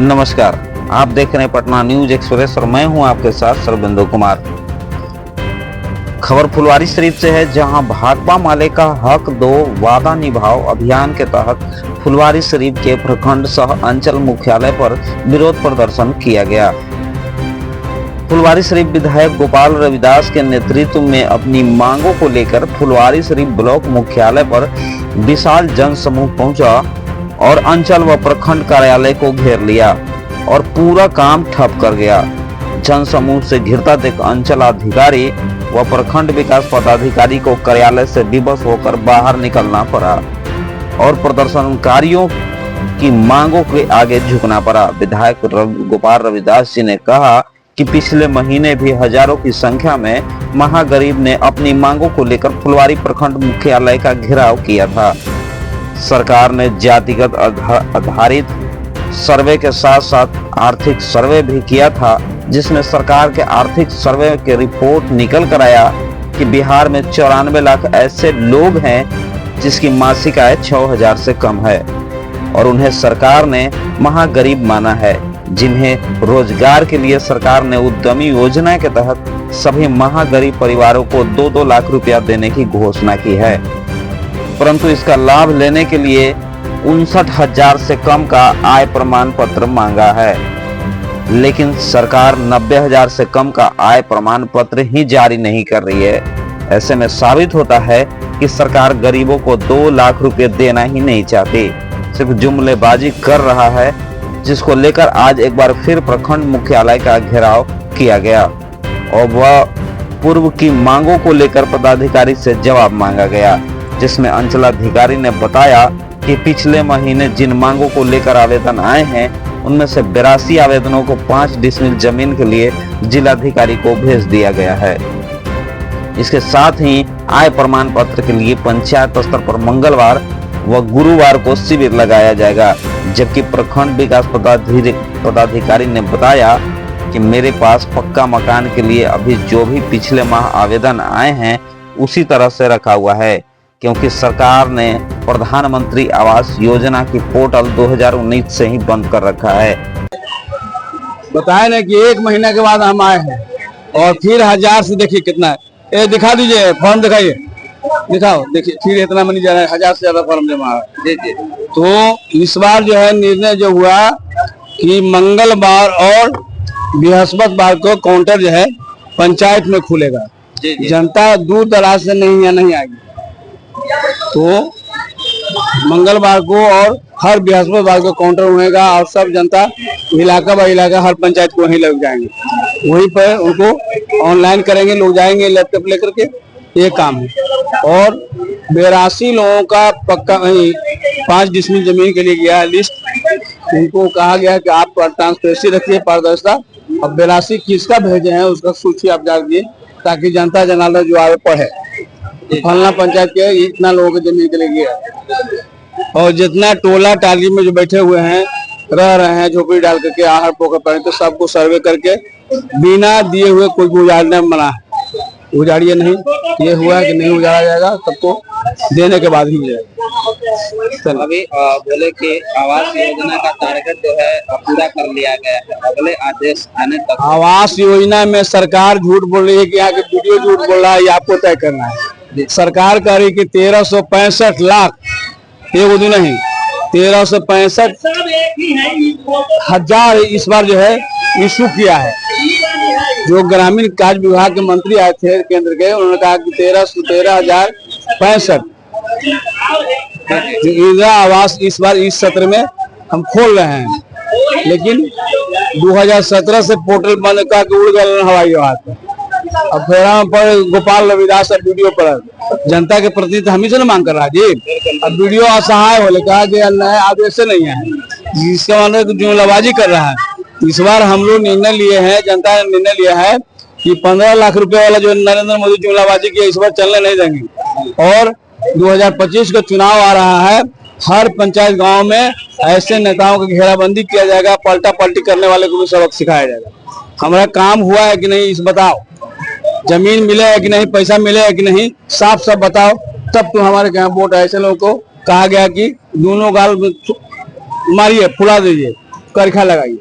नमस्कार, आप देख रहे हैं पटना न्यूज एक्सप्रेस और मैं हूं आपके साथ सरबिंदु कुमार। खबर फुलवारी शरीफ से है, जहां भाकपा माले का हक दो वादा निभाओ अभियान के तहत फुलवारी शरीफ के प्रखंड सह अंचल मुख्यालय पर विरोध प्रदर्शन किया गया। फुलवारी शरीफ विधायक गोपाल रविदास के नेतृत्व में अपनी मांगों को लेकर फुलवारी शरीफ ब्लॉक मुख्यालय पर विशाल जन समूह पहुंचा और अंचल व प्रखंड कार्यालय को घेर लिया और पूरा काम ठप कर गया। जन समूह से घिरता देख अंचल अधिकारी व प्रखंड विकास पदाधिकारी को कार्यालय से विवश होकर बाहर निकलना पड़ा और प्रदर्शनकारियों की मांगों के आगे झुकना पड़ा। विधायक गोपाल रविदास जी ने कहा कि पिछले महीने भी हजारों की संख्या में महागरीब ने अपनी मांगों को लेकर फुलवारी प्रखंड मुख्यालय का घेराव किया था। सरकार ने जातिगत आधारित सर्वे के साथ साथ आर्थिक सर्वे भी किया था, जिसमें सरकार के आर्थिक सर्वे की रिपोर्ट निकल कर आया कि बिहार में 94 लाख ऐसे लोग हैं जिसकी मासिक आय 6000 से कम है और उन्हें सरकार ने महागरीब माना है, जिन्हें रोजगार के लिए सरकार ने उद्यमी योजना के तहत सभी महागरीब परिवारों को 2-2 लाख रुपया देने की घोषणा की है। परंतु इसका लाभ लेने के लिए 59,000 से कम का आय प्रमाण पत्र मांगा है, लेकिन सरकार 90,000 से कम का आय प्रमाण पत्र ही जारी नहीं कर रही है। ऐसे में साबित होता है कि सरकार गरीबों को 2 लाख रुपए देना ही नहीं चाहती, सिर्फ जुमलेबाजी कर रहा है, जिसको लेकर आज एक बार फिर प्रखंड मुख्यालय का घेराव किया गया और वह पूर्व की मांगों को लेकर पदाधिकारी से जवाब मांगा गया, जिसमें अंचलाधिकारी ने बताया कि पिछले महीने जिन मांगों को लेकर आवेदन आए हैं, उनमें से 82 आवेदनों को 5 डिसमिल जमीन के लिए जिलाधिकारी को भेज दिया गया है। इसके साथ ही आय प्रमाण पत्र के लिए पंचायत स्तर पर मंगलवार व गुरुवार को शिविर लगाया जाएगा। जबकि प्रखंड विकास पदाधिकारी ने बताया कि मेरे पास पक्का मकान के लिए अभी जो भी पिछले माह आवेदन आए हैं उसी तरह से रखा हुआ है, क्योंकि सरकार ने प्रधानमंत्री आवास योजना की पोर्टल 2019 से ही बंद कर रखा है। बताए ना कि 1 महीना के बाद हम आए हैं और फिर 1000 से देखिए कितना है, ये दिखा दीजिए, फॉर्म दिखाइए, दिखाओ, देखिए फिर इतना मनी जा रहा है, 1000 से ज्यादा फॉर्म जमा है। तो इस बार जो है निर्णय जो हुआ कि मंगलवार और बृहस्पतिवार को काउंटर जो है पंचायत में खुलेगा, जनता दूर दराज से नहीं आएगी। तो मंगलवार को और हर बृहस्पतिवार को काउंटर होगा और सब जनता इलाका बाई इलाका हर पंचायत को वहीं लग जाएंगे, वहीं पर उनको ऑनलाइन करेंगे, लोग जाएंगे लैपटॉप लेकर के, ये काम है। और 82 लोगों का पक्का 5 डिसमिल जमीन के लिए गया लिस्ट, उनको कहा गया कि आप ट्रांसपेरेंसी रखिए, पारदर्शिता, और 82 किसका भेजे हैं उसका सूची आप डाल दिए ताकि जनता जनार्दन जो आगे पढ़े फलना पंचायत के इतना लोगों के जमीन के लिए गया। और जितना टोला टाली में जो बैठे हुए हैं, रह रहे हैं झोपड़ी डाल करके, आहर पोखर पानी, तो सबको सर्वे करके बिना दिए हुए कोई उजाड़ने में मना है, उजाड़िए नहीं। ये हुआ है कि नहीं उजाड़ा जाएगा, सबको देने के बाद ही जाएगा। अभी बोले कि आवास योजना का टारगेट जो है पूरा कर लिया गया है, अगले आदेश आने तक। आवास योजना में सरकार झूठ बोल रही है कि यहाँ के वीडियो झूठ बोल रहा है, ये आपको तय करना है। सरकार कह रही कि 1365 लाख, एक दिन नहीं, 1365 हजार इस बार जो है इशू किया है। जो ग्रामीण कार्य विभाग के मंत्री आए थे केंद्र के, उन्होंने कहा कि 13,065 जो इंदिरा आवास इस बार इस सत्र में हम खोल रहे हैं, लेकिन 2017 से पोर्टल बंद करके उड़ गए हवाई जहाज। अब फिर पर गोपाल रविदास और वीडियो पर जनता के प्रति हम ही से मांग कर रहा है जी। अब वीडियो असहाय होने कहा कि नए आदेश से नहीं है, जिसका मतलब जुमलाबाजी कर रहा है। इस बार हम लोग निर्णय लिए हैं, जनता ने निर्णय लिया है कि 15 लाख रुपए वाला जो नरेंद्र मोदी जुमलाबाजी किया, इस बार चलने नहीं देंगे। और 2025 का चुनाव आ रहा है, हर पंचायत गांव में ऐसे नेताओं की घेराबंदी किया जाएगा, पलटा पलटी करने वाले को भी सबक सिखाया जाएगा। हमारा काम हुआ है कि नहीं, इस बताओ, जमीन मिले है कि नहीं, पैसा मिले है कि नहीं, साफ साफ बताओ, तब तो हमारे यहाँ वोट। ऐसे लोगों को कहा गया कि दोनों गाल मारिए, फुला दीजिए, करखा लगाइए,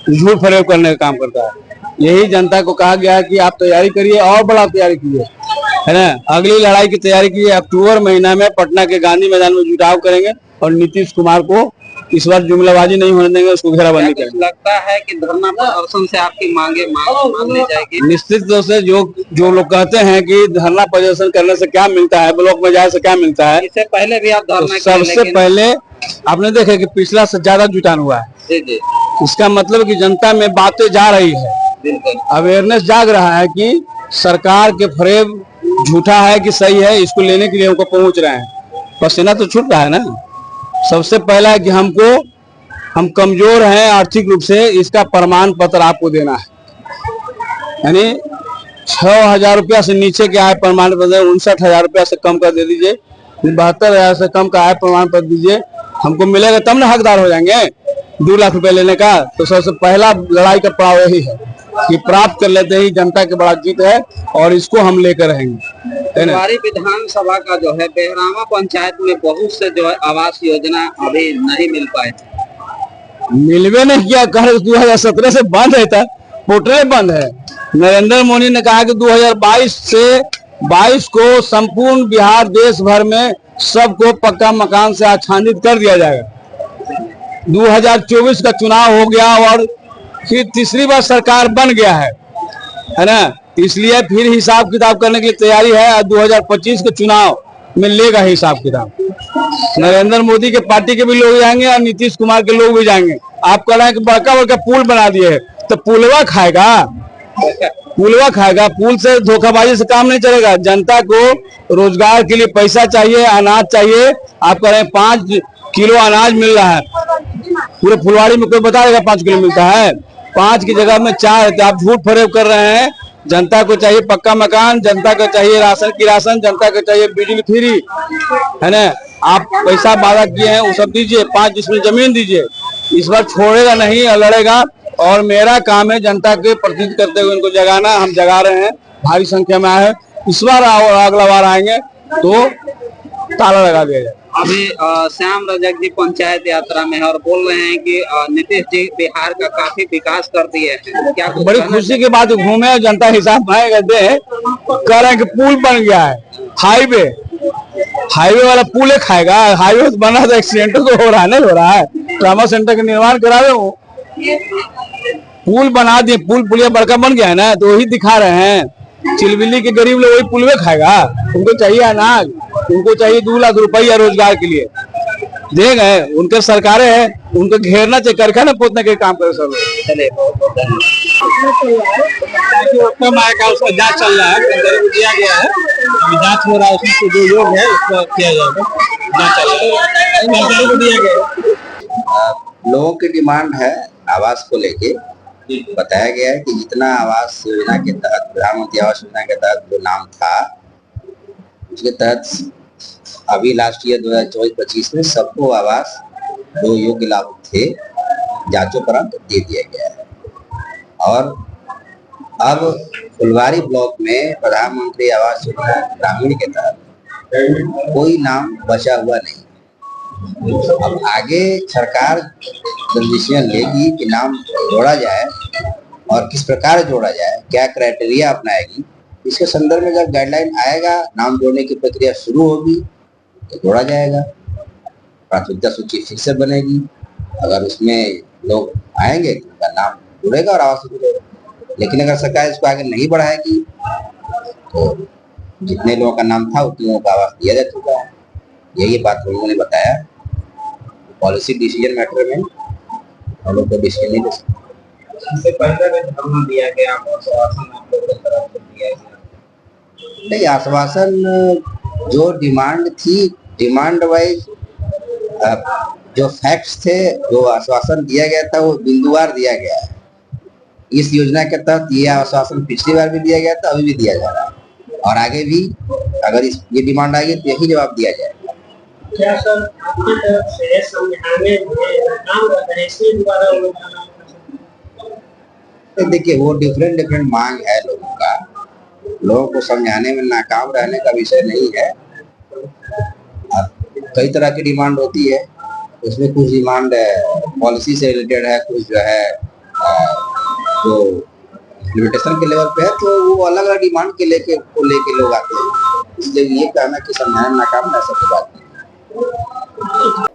झूठ फरेब करने का काम करता है। यही जनता को कहा गया है कि आप तैयारी करिए और बड़ा तैयारी कीजिए, है ना। अगली लड़ाई की तैयारी कीजिए। अक्टूबर महीना में पटना के गांधी मैदान में जुटाव करेंगे और नीतीश कुमार को इस बार जुमलाबाजी नहीं होने देंगे, उसको घेराबंदी करेंगे। लगता है कि धरना प्रदर्शन से आपकी मांगे मान ली जाएगी? निश्चित रूप से जो लोग कहते हैं कि धरना प्रदर्शन करने से क्या मिलता है, ब्लॉक में जाने से क्या मिलता है, इससे पहले भी आप धरना सबसे पहले आपने देखे कि पिछला से ज्यादा जुटान हुआ है। जी जी, इसका मतलब कि जनता में बातें जा रही है, अवेयरनेस जाग रहा है कि सरकार के फरेब झूठा है कि सही है, इसको लेने के लिए हमको पहुंच रहे हैं। पसीना तो छूट रहा है ना। सबसे पहला है कि हम कमजोर हैं आर्थिक रूप से, इसका प्रमाण पत्र आपको देना है। यानी 6,000 रुपया से नीचे के आय प्रमाण पत्र 59,000 रुपया से कम कर दे दीजिए, 72,000 से कम का आय प्रमाण पत्र दीजिए, हमको मिलेगा तब ना हकदार हो जाएंगे 2 लाख रुपए लेने का। तो सबसे पहला लड़ाई का पड़ाव यही है कि प्राप्त कर लेते ही जनता के बड़ा जीत है और इसको हम लेकर रहेंगे। फुलवारी विधानसभा का जो है बेहरामा पंचायत में बहुत से जो है आवास योजना अभी नहीं मिल पाए, मिलवे नहीं किया। कह 2017 से बंद है, था पोर्टल बंद है। नरेंद्र मोदी ने कहा कि 2022 से 22 को संपूर्ण बिहार देश भर में सबको पक्का मकान से आच्छादित कर दिया जाएगा। 2024 का चुनाव हो गया और फिर तीसरी बार सरकार बन गया है ना। इसलिए फिर हिसाब किताब करने की तैयारी है और 2025 के चुनाव में लेगा हिसाब किताब। नरेंद्र मोदी के पार्टी के भी लोग जाएंगे और नीतीश कुमार के लोग भी जाएंगे। आप कह रहे हैं कि बड़का बड़का पुल बना दिए है, तो पुलवा खाएगा, पुल से धोखाबाजी से काम नहीं चलेगा। जनता को रोजगार के लिए पैसा चाहिए, अनाज चाहिए। आप कह रहे हैं 5 किलो अनाज मिल रहा है, पूरे फुलवाड़ी में कोई बता देगा 5 किलो मिलता है? 5 की जगह में 4 है। तो आप झूठ फरेब कर रहे हैं। जनता को चाहिए पक्का मकान, जनता को चाहिए राशन की राशन, जनता को चाहिए बिजली फ्री, है ना। आप पैसा वादा किए हैं वो सब दीजिए, 5 जिसमें जमीन दीजिए। इस बार छोड़ेगा नहीं और लड़ेगा। और मेरा काम है जनता के प्रतिनिधित्व करते हुए उनको जगाना। हम जगा रहे हैं, भारी संख्या में आए हैं। इस बार और अगला बार आएंगे तो ताला लगा दिया जाए। अभी श्याम रजक जी पंचायत यात्रा में है और बोल रहे हैं कि नीतीश जी बिहार का काफी विकास कर दिए हैं। क्या बड़ी खुशी की बात, घूमे जनता हिसाब मांगेगा दे, कह रहे हैं कि पुल बन गया है, हाईवे वाला पुल है खाएगा। हाईवे बना तो एक्सीडेंट तो हो रहा है, नहीं हो रहा है। ट्रामा सेंटर का निर्माण करा रहे हो, पुल बना दिए, पुलिया बड़का बन गया है ना, तो वही दिखा रहे हैं। चिलबिली के गरीब लोग वही पुलवे खाएगा। उनको चाहिए अनाज, उनको चाहिए 2 लाख रुपया रोजगार के लिए दे गए। उनके सरकारें हैं, उनको घेरना चाहिए, करखा ना पोतने के काम करे सब लोग। चले उसका जांच चल रहा है, दिया गया है, जांच हो रहा है, उसमें जो योग है उसको किया जाएगा, जांच चल रहा है, दिया गया। लोगों की डिमांड है आवास को लेके। बताया गया है कि जितना आवास योजना के तहत, प्रधानमंत्री आवास योजना के तहत जो नाम था, उसके तहत अभी लास्ट ईयर 2024-25 में सबको आवास जो योग्य लाभुक थे जांचोपरांत दे दिया गया है। और अब फुलवारी ब्लॉक में प्रधानमंत्री आवास योजना ग्रामीण के तहत कोई नाम बचा हुआ नहीं। अब आगे सरकार डिसीजन लेगी कि नाम जोड़ा जाए और किस प्रकार जोड़ा जाए, क्या क्राइटेरिया अपनाएगी। इसके संदर्भ में जब गाइडलाइन आएगा, नाम जोड़ने की प्रक्रिया शुरू होगी तो जोड़ा जाएगा। प्राथमिकता सूची फिर से बनेगी, अगर उसमें लोग आएंगे तो उनका नाम जुड़ेगा और आवास जुड़ेगा। लेकिन अगर सरकार इसको आगे नहीं बढ़ाएगी तो जितने लोगों का नाम था उतने लोगों को आवास दिया जा चुका है। यही बात हम लोगों ने बताया। पॉलिसी डिसीजन मैटर में हम लोग को डिसीजन नहीं दे सकते। दिया गया आश्वासन आप लोगों की तरफ से दिया गया नहीं, आश्वासन जो डिमांड थी, डिमांड वाइज जो फैक्ट्स थे, जो आश्वासन दिया गया था वो बिंदुवार दिया गया है। इस योजना के तहत ये आश्वासन पिछली बार भी दिया गया था, अभी भी दिया जा रहा है और आगे भी अगर ये डिमांड आएगी तो यही जवाब दिया जाएगा। क्या सर आपकी तरफ से समझाने में काम कर रहे हैं, इसलिए दोबारा देखिए वो डिफरेंट मांग है लोगों का, लोगों को समझाने में नाकाम रहने का विषय नहीं है। कई तरह की डिमांड होती है, उसमें कुछ डिमांड पॉलिसी से रिलेटेड है, कुछ जो है जो इम्प्लीमेंटेशन के लेवल पे है, तो वो अलग अलग डिमांड के लेके लोग आते हैं। इसलिए ये कहना कि समझाना नाकाम है, ऐसा कोई बात नहीं।